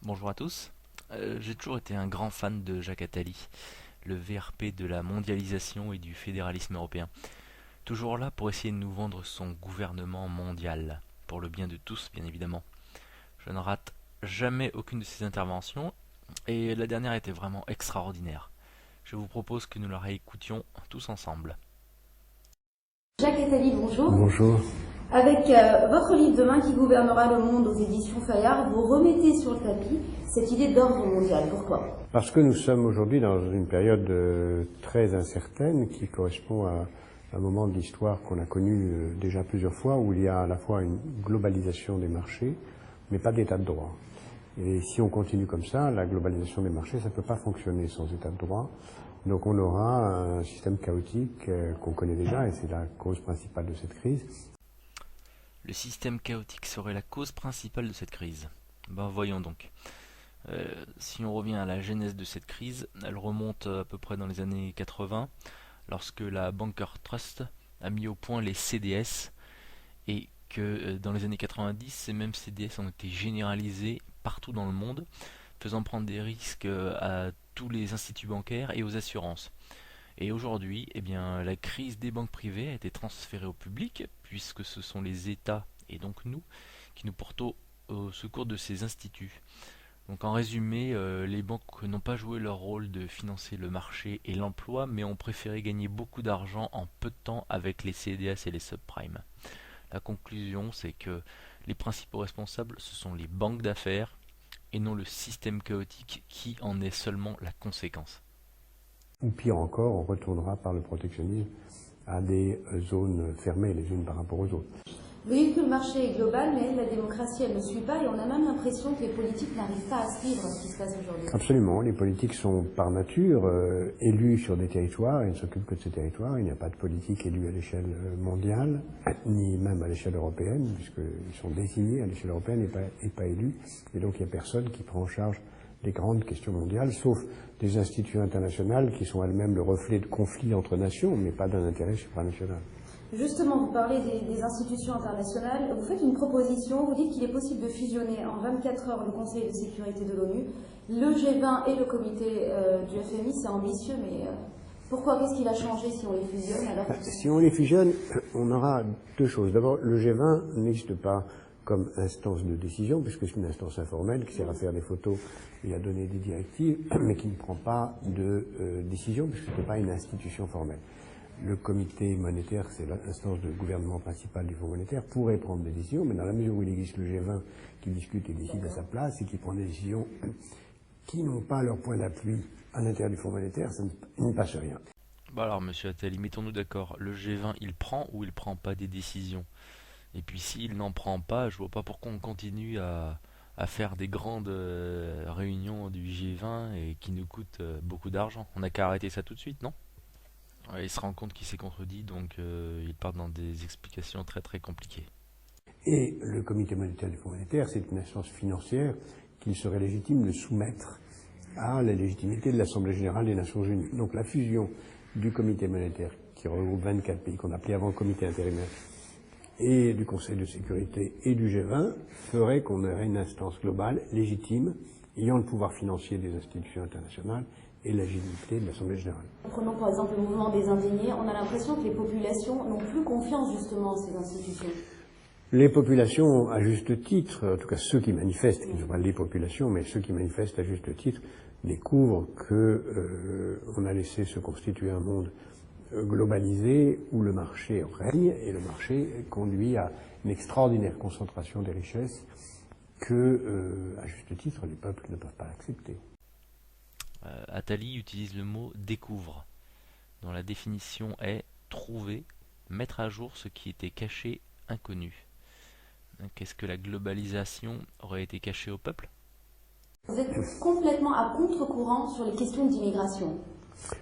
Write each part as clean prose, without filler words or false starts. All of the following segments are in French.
Bonjour à tous. J'ai toujours été un grand fan de Jacques Attali, le VRP de la mondialisation et du fédéralisme européen. Toujours là pour essayer de nous vendre son gouvernement mondial, pour le bien de tous bien évidemment. Je ne rate jamais aucune de ses interventions, et la dernière était vraiment extraordinaire. Je vous propose que nous la réécoutions tous ensemble. Jacques Attali, bonjour. Bonjour. Avec votre livre Demain qui gouvernera le monde aux éditions Fayard, vous remettez sur le tapis cette idée d'ordre mondial. Pourquoi? Parce que nous sommes aujourd'hui dans une période très incertaine qui correspond à un moment de l'histoire qu'on a connu déjà plusieurs fois, où il y a à la fois une globalisation des marchés, mais pas d'état de droit. Et si on continue comme ça, la globalisation des marchés, ça ne peut pas fonctionner sans état de droit. Donc on aura un système chaotique qu'on connaît déjà, et c'est la cause principale de cette crise. Le système chaotique serait la cause principale de cette crise. Ben voyons donc. Si on revient à la genèse de cette crise, elle remonte à peu près dans les années 80, lorsque la Banker Trust a mis au point les CDS, et que dans les années 90, ces mêmes CDS ont été généralisés partout dans le monde, faisant prendre des risques à tous les instituts bancaires et aux assurances. Et aujourd'hui, eh bien, la crise des banques privées a été transférée au public, puisque ce sont les États, et donc nous, qui nous portons au secours de ces instituts. Donc en résumé, les banques n'ont pas joué leur rôle de financer le marché et l'emploi, mais ont préféré gagner beaucoup d'argent en peu de temps avec les CDS et les subprimes. La conclusion, c'est que les principaux responsables, ce sont les banques d'affaires et non le système chaotique qui en est seulement la conséquence. Ou pire encore, on retournera par le protectionnisme à des zones fermées les unes par rapport aux autres. Vous dites que le marché est global, mais la démocratie, elle ne suit pas, et on a même l'impression que les politiques n'arrivent pas à suivre ce qui se passe aujourd'hui. Absolument, les politiques sont par nature élus sur des territoires et ne s'occupent que de ces territoires. Il n'y a pas de politique élue à l'échelle mondiale, ni même à l'échelle européenne, puisqu'ils sont désignés à l'échelle européenne et pas élus. Et donc il n'y a personne qui prend en charge les grandes questions mondiales, sauf des institutions internationales qui sont elles-mêmes le reflet de conflits entre nations, mais pas d'un intérêt supranational. Justement, vous parlez des institutions internationales, vous faites une proposition, vous dites qu'il est possible de fusionner en 24 heures le Conseil de sécurité de l'ONU, le G20 et le comité du FMI. C'est ambitieux, mais pourquoi? Qu'est-ce qui va changer si on les fusionne alors que... Si on les fusionne, on aura deux choses. D'abord, le G20 n'existe pas comme instance de décision, puisque c'est une instance informelle qui sert à faire des photos et à donner des directives, mais qui ne prend pas de décision, puisque ce n'est pas une institution formelle. Le comité monétaire, c'est l'instance de gouvernement principal du Fonds monétaire, pourrait prendre des décisions, mais dans la mesure où il existe le G20 qui discute et décide à sa place et qui prend des décisions qui n'ont pas leur point d'appui à l'intérieur du Fonds monétaire, il ne passe rien. Bah alors, monsieur Attali, mettons-nous d'accord. Le G20, il prend ou il prend pas des décisions? Et puis s'il n'en prend pas, je vois pas pourquoi on continue à faire des grandes réunions du G20 et qui nous coûtent beaucoup d'argent. On n'a qu'à arrêter ça tout de suite, non? Ouais, il se rend compte qu'il s'est contredit, donc il part dans des explications très très compliquées. Et le comité monétaire du Fonds monétaire, c'est une instance financière qu'il serait légitime de soumettre à la légitimité de l'Assemblée générale des Nations unies. Donc la fusion du comité monétaire, qui regroupe 24 pays, qu'on appelait avant comité intérimaire, et du Conseil de sécurité et du G20, ferait qu'on aurait une instance globale, légitime, ayant le pouvoir financier des institutions internationales et la légitimité de l'Assemblée générale. Prenons par exemple le mouvement des indignés, on a l'impression que les populations n'ont plus confiance justement en ces institutions. Les populations, à juste titre, en tout cas ceux qui manifestent, qui ne sont pas les populations, mais ceux qui manifestent à juste titre, découvrent que on a laissé se constituer un monde globalisé où le marché règne et le marché conduit à une extraordinaire concentration des richesses que, à juste titre, les peuples ne peuvent pas accepter. Attali utilise le mot découvre, dont la définition est trouver, mettre à jour ce qui était caché, inconnu. Qu'est-ce que la globalisation aurait été cachée au peuple? Vous êtes complètement à contre-courant sur les questions d'immigration.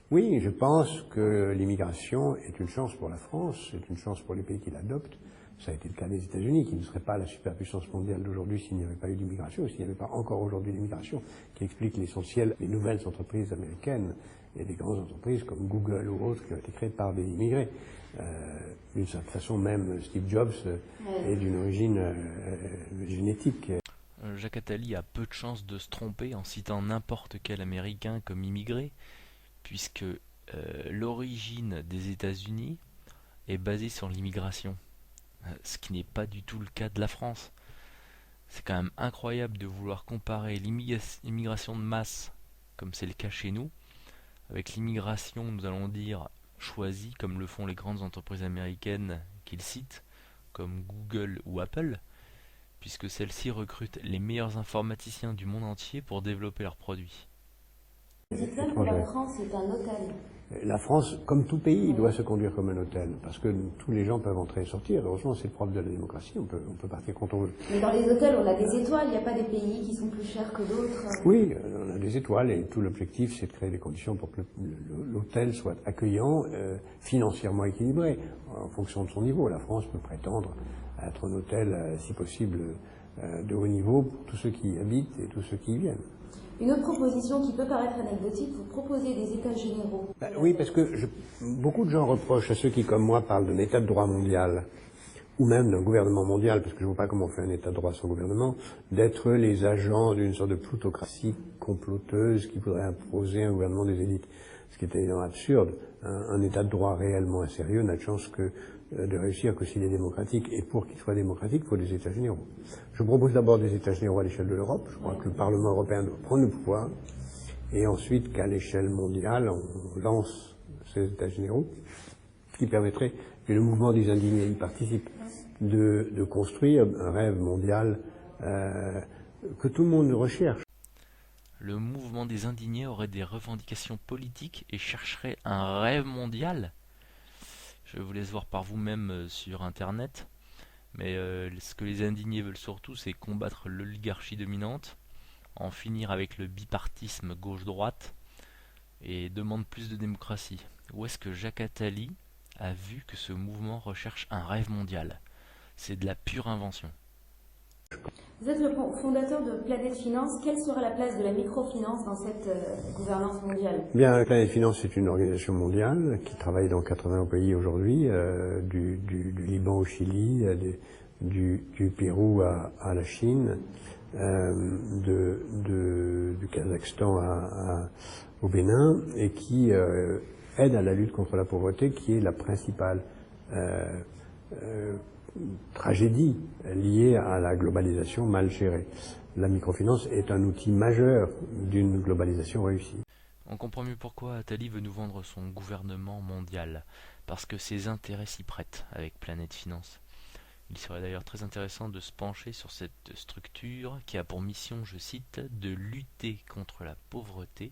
Oui, je pense que l'immigration est une chance pour la France, c'est une chance pour les pays qui l'adoptent. Ça a été le cas des États-Unis, qui ne seraient pas la superpuissance mondiale d'aujourd'hui s'il n'y avait pas eu d'immigration, s'il n'y avait pas encore aujourd'hui d'immigration, qui explique l'essentiel des nouvelles entreprises américaines et des grandes entreprises comme Google ou autres qui ont été créées par des immigrés. D'une certaine façon, même Steve Jobs est d'une origine génétique. Jacques Attali a peu de chances de se tromper en citant n'importe quel Américain comme immigré, puisque l'origine des États-Unis est basée sur l'immigration, ce qui n'est pas du tout le cas de la France. C'est quand même incroyable de vouloir comparer l'immigration de masse, comme c'est le cas chez nous, avec l'immigration, nous allons dire, choisie, comme le font les grandes entreprises américaines qu'il cite, comme Google ou Apple, puisque celles-ci recrutent les meilleurs informaticiens du monde entier pour développer leurs produits. Dites même que la France est un hôtel. La France, comme tout pays, doit se conduire comme un hôtel, parce que tous les gens peuvent entrer et sortir. Heureusement, c'est le propre de la démocratie, on peut partir quand on veut. Mais dans les hôtels, on a des étoiles, il n'y a pas des pays qui sont plus chers que d'autres. Oui, on a des étoiles, et tout l'objectif, c'est de créer des conditions pour que l'hôtel soit accueillant, financièrement équilibré, en fonction de son niveau. La France peut prétendre à être un hôtel, si possible, de haut niveau pour tous ceux qui y habitent et tous ceux qui y viennent. Une autre proposition qui peut paraître anecdotique, vous proposez des états généraux. Oui, parce que beaucoup de gens reprochent à ceux qui, comme moi, parlent d'un état de droit mondial, ou même d'un gouvernement mondial, parce que je ne vois pas comment on fait un état de droit sans gouvernement, d'être les agents d'une sorte de plutocratie comploteuse qui voudrait imposer un gouvernement des élites. Ce qui est évidemment absurde. Un état de droit réellement sérieux n'a de chance que de réussir que s'il est démocratique. Et pour qu'il soit démocratique, il faut des états généraux. Je propose d'abord des états généraux à l'échelle de l'Europe. Je crois que le Parlement européen doit prendre le pouvoir. Et ensuite qu'à l'échelle mondiale, on lance ces états généraux qui permettraient, et le mouvement des indignés y participe, de construire un rêve mondial que tout le monde recherche. Le mouvement des indignés aurait des revendications politiques et chercherait un rêve mondial. Je vous laisse voir par vous-même sur internet. Mais ce que les indignés veulent surtout, c'est combattre l'oligarchie dominante, en finir avec le bipartisme gauche-droite, et demandent plus de démocratie. Où est-ce que Jacques Attali a vu que ce mouvement recherche un rêve mondial? C'est de la pure invention. Vous êtes le fondateur de Planète Finance. Quelle sera la place de la microfinance dans cette gouvernance mondiale? Bien, Planète Finance, c'est une organisation mondiale qui travaille dans 80 pays aujourd'hui, du Liban au Chili, du Pérou à la Chine, du Kazakhstan au Bénin, et qui aide à la lutte contre la pauvreté, qui est la principale tragédie liée à la globalisation mal gérée. La microfinance est un outil majeur d'une globalisation réussie. On comprend mieux pourquoi Attali veut nous vendre son gouvernement mondial, parce que ses intérêts s'y prêtent avec Planète Finance. Il serait d'ailleurs très intéressant de se pencher sur cette structure qui a pour mission, je cite, de lutter contre la pauvreté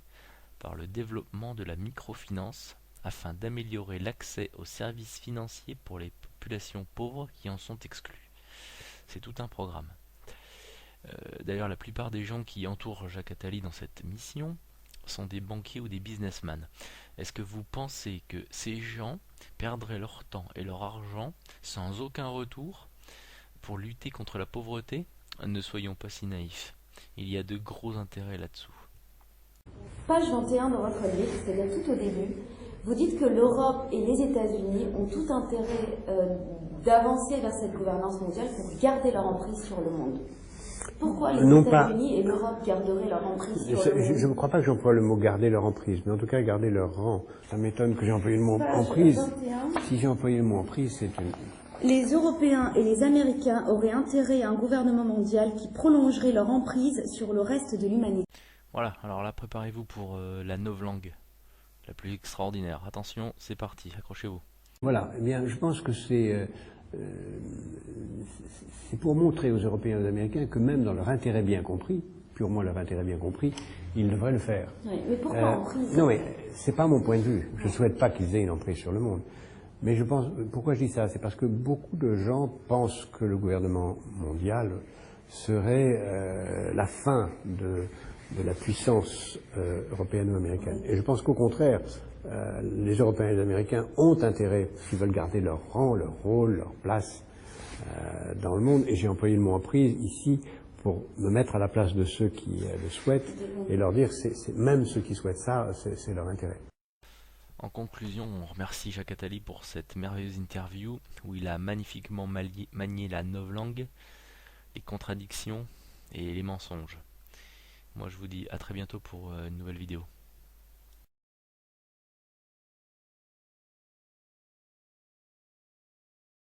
par le développement de la microfinance afin d'améliorer l'accès aux services financiers pour les populations pauvres qui en sont exclues. C'est tout un programme. D'ailleurs, la plupart des gens qui entourent Jacques Attali dans cette mission sont des banquiers ou des businessmen. Est-ce que vous pensez que ces gens perdraient leur temps et leur argent sans aucun retour pour lutter contre la pauvreté? Ne soyons pas si naïfs. Il y a de gros intérêts là-dessous. Page 21 dans votre livre, c'est-à-dire tout au début, vous dites que l'Europe et les États-Unis ont tout intérêt d'avancer vers cette gouvernance mondiale pour garder leur emprise sur le monde. Pourquoi les États-Unis et l'Europe garderaient leur emprise sur le monde? Je ne crois pas que j'emploie le mot garder leur emprise, mais en tout cas garder leur rang. Ça m'étonne que j'ai employé le mot emprise. 21. Si j'ai employé le mot emprise, c'est une... Les Européens et les Américains auraient intérêt à un gouvernement mondial qui prolongerait leur emprise sur le reste de l'humanité. Voilà, alors là, préparez-vous pour la novlangue, la plus extraordinaire. Attention, c'est parti, accrochez-vous. Voilà, eh bien, je pense que c'est pour montrer aux Européens et aux Américains que même dans leur intérêt bien compris, purement leur intérêt bien compris, ils devraient le faire. Oui, mais pourquoi emprise? Non, mais c'est pas mon point de vue. Je ne souhaite pas qu'ils aient une emprise sur le monde. Mais je pense, pourquoi je dis ça? C'est parce que beaucoup de gens pensent que le gouvernement mondial serait la fin de la puissance européenne ou américaine. Et je pense qu'au contraire, les Européens et les Américains ont intérêt, s'ils veulent garder leur rang, leur rôle, leur place dans le monde. Et j'ai employé le mot emprise ici pour me mettre à la place de ceux qui le souhaitent et leur dire, même ceux qui souhaitent ça, c'est leur intérêt. En conclusion, on remercie Jacques Attali pour cette merveilleuse interview où il a magnifiquement manié la novlangue, les contradictions et les mensonges. Moi je vous dis à très bientôt pour une nouvelle vidéo.